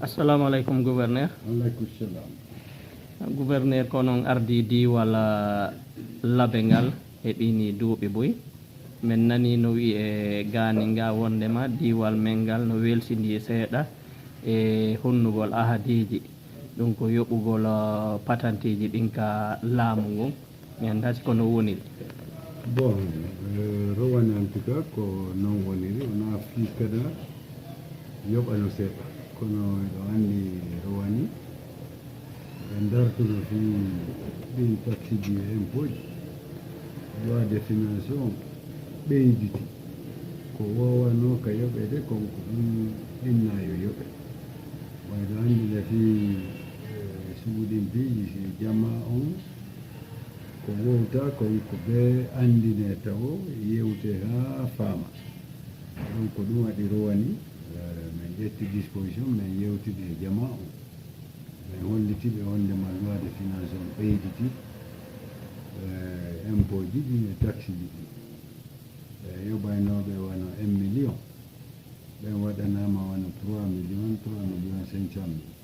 assalamu alaikum gouverneur. Alaikum salam. Gouverneur konon ardi wala labengal heɓini duuɓi boy min nani no wi e ganinga wondema diwal mengal no welsidi seeɗa e honnugol ahadiji ɗum ko yoɓugol patantiji ɗin ka laamu ngun min dati kono woniri bon rowani en tout cas ko non woniri wona fi kada yoɓano seeɗa kono ɗo anndi rowani ɓe dartuno fi ɗin taxiji e impôt ji loi définition ɓeyditi ko wowano ka yoɓede konko ɗum ɗinna yo yoɓe wayno anndi le fi suuɗin piiji si jama on ko wowta koy ko ɓe anndine taw yewte ha faama donc ko ɗum waɗi rowani min ƴetti disposition min yewtide e jama on min hollitiɓe wondema loi de finance on ɓeyditi impôt ji ɗin e taxe ji ɗin yoɓaynoɓe wona 1 million ɓen waɗanama wona 3 million 500 mille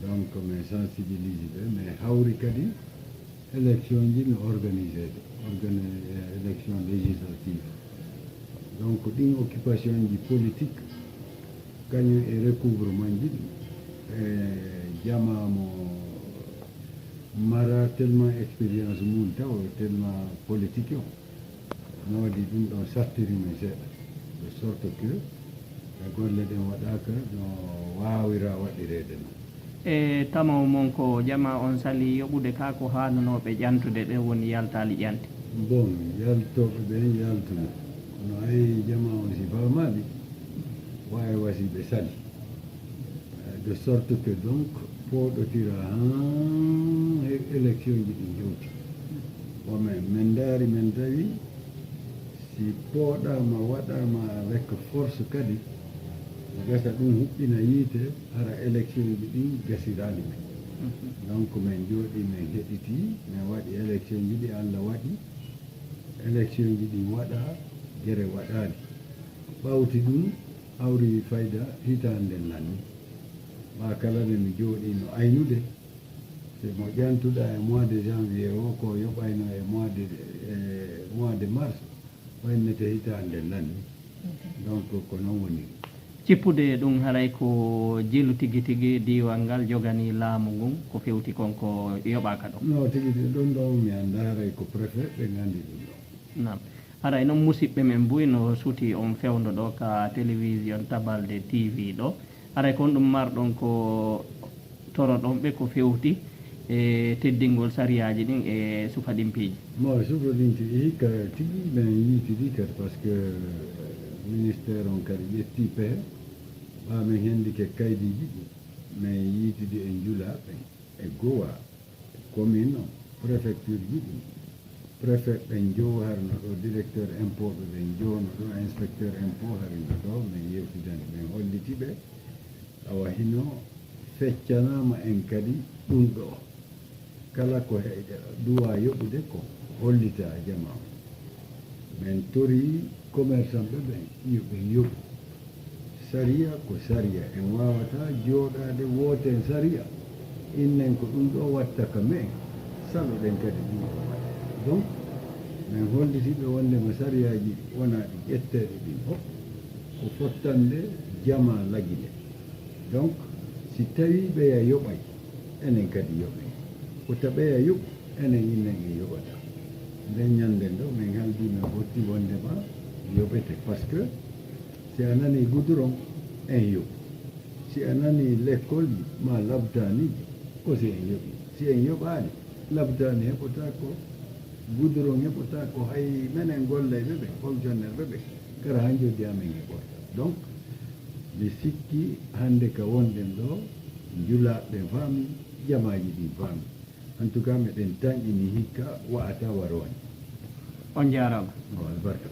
donc min sensibilise ɓe mais hawri kadi élection ji no organisé élection législative donc ɗin occupation ji politique kañum e recouvrement ji ɗi e jamamo mara tellement expérience mum taw tellement politique o no waɗi ɗum ɗon sartirimi seeɗa de sorte que e golle ɗen waɗaka no wawira waɗirede noon e tamaw mon ko jama on sali yoɓude ka ko hananoɓe ƴantude ɗe woni yaltali ƴante bon yaltoɓe ɓen yaltuno kono ay jama on si famaɗi wawi wasiɓe sali de sorte que donc poɗotira han élection ji ɗi jewti women min daari min tawi si pooɗama waɗama avec force kadi gasa ɗum huɓɓina yiite hara élection ji ɗin gasirali men donc min jooɗi min heɗiti min waɗi élection ji ɗi Allah waɗi élection ji ɗi waɗa gere waɗali ɓawti ɗum hawri fayda hitande nanni ma kala nde mi jooɗi no aynude te mo ƴantuɗa e mois de janvier o ko yoɓayno e mois de mars waynete hitande nanni donc ko noon woni cippude ɗum haray ko jilu tigi tigi diwal ngal jogani laamu ngun ko fewti konko yoɓaka ɗon non tigi ɗum ɗon mi annda haray ko préfet ɓe nganndi ɗum ɗon nam haray noon musidɓe men mbuy no suuti on fewndo ɗo ka télévision tabalde tv ɗo haray kon ɗum marɗon ko toroɗon ɓe ko fewti e teddingol sariyaji ɗin e sufaɗimpiiji mo sufaɗinti hikka tigi ɓen yiitidi kadi par ce que ministére on kadi ƴetti pehe ɓamin hendike kaydiji ɗi min yiitidi e njulaɓe e gowa commune o préfecture ji ɗi préfet ɓen jowo harno ɗo directeur impôt ɓe ɓen jowno ɗo inspecteur impôt harino ɗo min yewtidani min hollitiɓe awa hino feccanama en kadi ɗum ɗo kala ko duwa yoɓude ko hollita jama o min tori commerçant ɓe ɓen yoɓe yoɓu saria ko saria en wawata jooɗade wooten saria innen ko ɗum ɗo watta ka men saɗoɗen kadi ɗum ɗo waɗa donc min hollitiɓe wondema sariyaji wona ɗi ƴetteɗe ɗin fof ko fottande jama lagi ɗe donc si tawi ɓeya yoɓay enen kadi yoɓe ko taɓeya yoɓu enen innen en yoɓata nden ñanden ɗo min haldi min fotti wondema yoɓete par ce que si a nani goudron en yoɓu si a nani l'école ji ma labtaniji aussi en yoɓi si en yoɓani labtani heɓota ko goudron heɓota ko hay menen gollayɓe ɓe fonctionnaire ɓe ɓe kara han joddi amin heɓorta donc mi sikki hande ka wonɗen ɗo julaɓe faami jamaji ɗi faami en tout cas meɗen tanƴini hikka wa'ata waroni on jarama o albarka